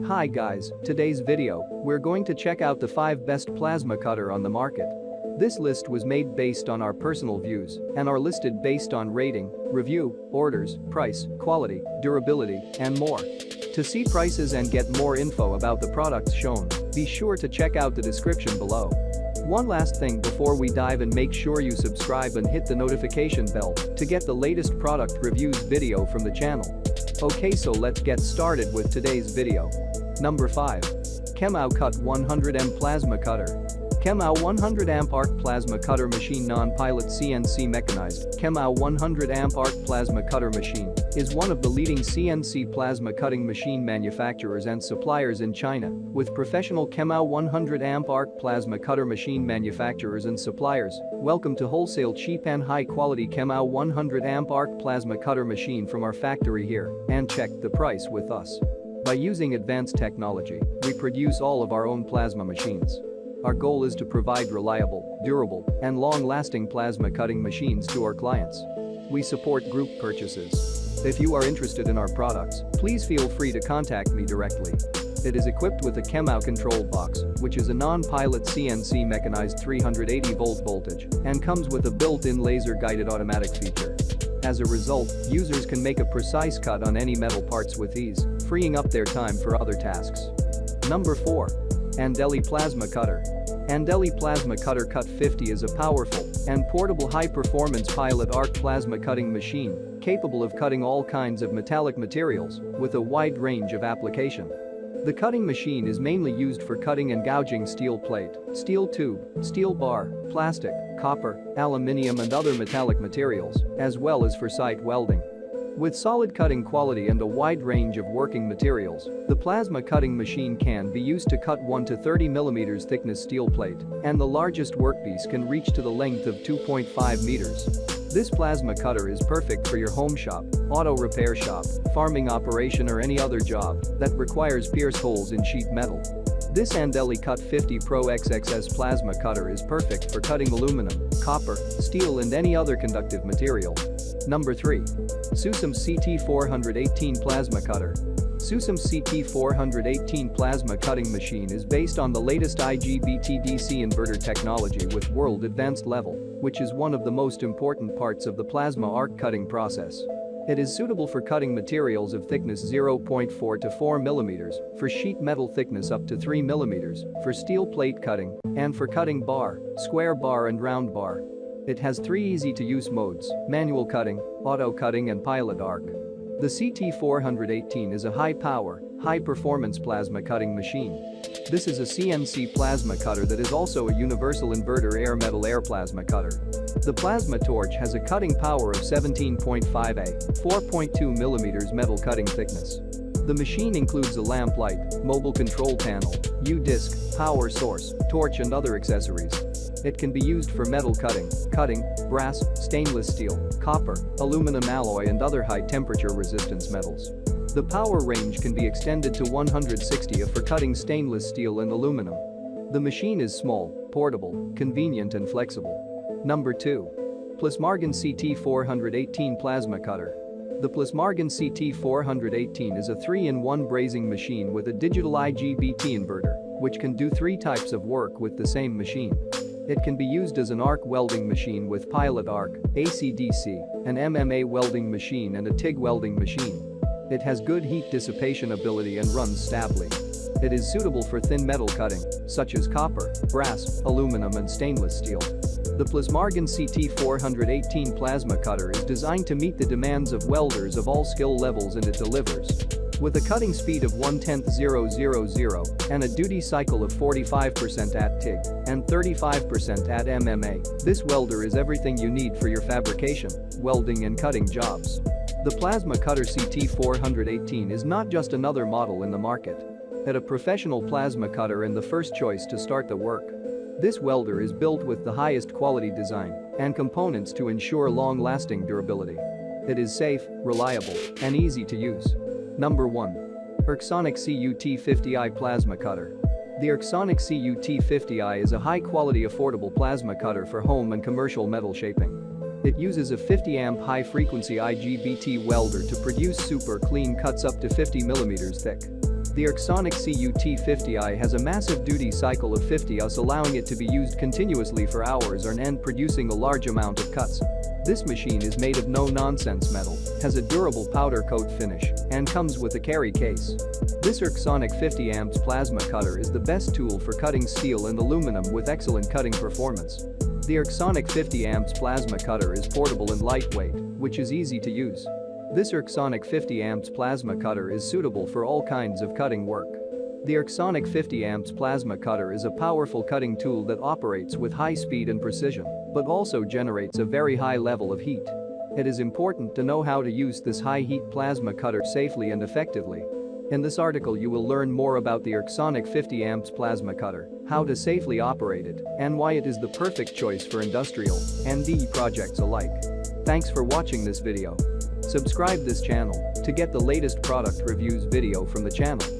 Hi guys, today's video, we're going to check out the 5 best plasma cutter on the market. This list was made based on our personal views and are listed based on rating, review, orders, price, quality, durability, and more. To see prices and get more info about the products shown, be sure to check out the description below. One last thing before we dive in, make sure you subscribe and hit the notification bell to get the latest product reviews video from the channel. Okay, so let's get started with today's video. Number 5. KEMAO Cut 100M Plasma Cutter. KEMAO 100 amp arc plasma cutter machine, non-pilot CNC mechanized. KEMAO 100 amp arc plasma cutter machine is one of the leading CNC plasma cutting machine manufacturers and suppliers in China, with professional KEMAO 100 amp arc plasma cutter machine manufacturers and suppliers. Welcome to wholesale cheap and high quality KEMAO 100 amp arc plasma cutter machine from our factory here, and check the price with us. By using advanced technology, we produce all of our own plasma machines. Our goal is to provide reliable, durable, and long-lasting plasma cutting machines to our clients. We support group purchases. If you are interested in our products, please feel free to contact me directly. It is equipped with a KEMAO control box, which is a non-pilot CNC mechanized 380-volt voltage, and comes with a built-in laser-guided automatic feature. As a result, users can make a precise cut on any metal parts with ease, freeing up their time for other tasks. Number 4. ANDELI Plasma Cutter. ANDELI Plasma Cutter Cut 50 is a powerful and portable high-performance pilot arc plasma cutting machine capable of cutting all kinds of metallic materials with a wide range of application. The cutting machine is mainly used for cutting and gouging steel plate, steel tube, steel bar, plastic, copper, aluminium and other metallic materials, as well as for site welding. With solid cutting quality and a wide range of working materials, the plasma cutting machine can be used to cut 1 to 30 mm thickness steel plate, and the largest workpiece can reach to the length of 2.5 meters. This plasma cutter is perfect for your home shop, auto repair shop, farming operation or any other job that requires pierce holes in sheet metal. This ANDELI Cut 50 Pro XXS plasma cutter is perfect for cutting aluminum, copper, steel and any other conductive material. Number 3. SUSEMSE CT418 Plasma Cutter. SUSEMSE CT418 plasma cutting machine is based on the latest IGBT DC inverter technology with world advanced level, which is one of the most important parts of the plasma arc cutting process. It is suitable for cutting materials of thickness 0.4 to 4 mm, for sheet metal thickness up to 3 mm, for steel plate cutting, and for cutting bar, square bar and round bar. It has 3 easy-to-use modes: manual cutting, auto cutting and pilot arc. The CT418 is a high-power, high-performance plasma cutting machine. This is a CNC plasma cutter that is also a universal inverter air metal air plasma cutter. The plasma torch has a cutting power of 17.5 A, 4.2 mm metal cutting thickness. The machine includes a lamp light, mobile control panel, U-disc, power source, torch and other accessories. It can be used for metal cutting, brass, stainless steel, copper, aluminum alloy and other high-temperature resistance metals. The power range can be extended to 160 A for cutting stainless steel and aluminum. The machine is small, portable, convenient and flexible. Number 2. PLASMARGON CT418 Plasma Cutter. The PLASMARGON CT418 is a 3-in-1 brazing machine with a digital IGBT inverter, which can do 3 types of work with the same machine. It can be used as an arc welding machine with pilot arc, AC/DC, an MMA welding machine and a TIG welding machine. It has good heat dissipation ability and runs stably. It is suitable for thin metal cutting, such as copper, brass, aluminum and stainless steel. The PLASMARGON CT418 plasma cutter is designed to meet the demands of welders of all skill levels, and it delivers. With a cutting speed of 1/10,000 and a duty cycle of 45% at TIG and 35% at MMA, this welder is everything you need for your fabrication, welding and cutting jobs. The plasma cutter CT418 is not just another model in the market. It's a professional plasma cutter and the first choice to start the work. This welder is built with the highest quality design and components to ensure long-lasting durability. It is safe, reliable, and easy to use. Number 1. Arcsonic CUT50i Plasma Cutter. The Arcsonic CUT50i is a high-quality affordable plasma cutter for home and commercial metal shaping. It uses a 50-amp high-frequency IGBT welder to produce super clean cuts up to 50 mm thick. The Arcsonic CUT50i has a massive duty cycle of 50 us, allowing it to be used continuously for hours on end, producing a large amount of cuts. This machine is made of no-nonsense metal, has a durable powder coat finish, and comes with a carry case. This Arcsonic 50 amps plasma cutter is the best tool for cutting steel and aluminum with excellent cutting performance. The Arcsonic 50 amps plasma cutter is portable and lightweight, which is easy to use. This Arcsonic 50 amps plasma cutter is suitable for all kinds of cutting work. The Arcsonic 50 amps plasma cutter is a powerful cutting tool that operates with high speed and precision, but also generates a very high level of heat. It is important to know how to use this high-heat plasma cutter safely and effectively. In this article you will learn more about the Arcsonic 50 amps plasma cutter, how to safely operate it, and why it is the perfect choice for industrial and DE projects alike. Thanks for watching this video. Subscribe this channel to get the latest product reviews video from the channel.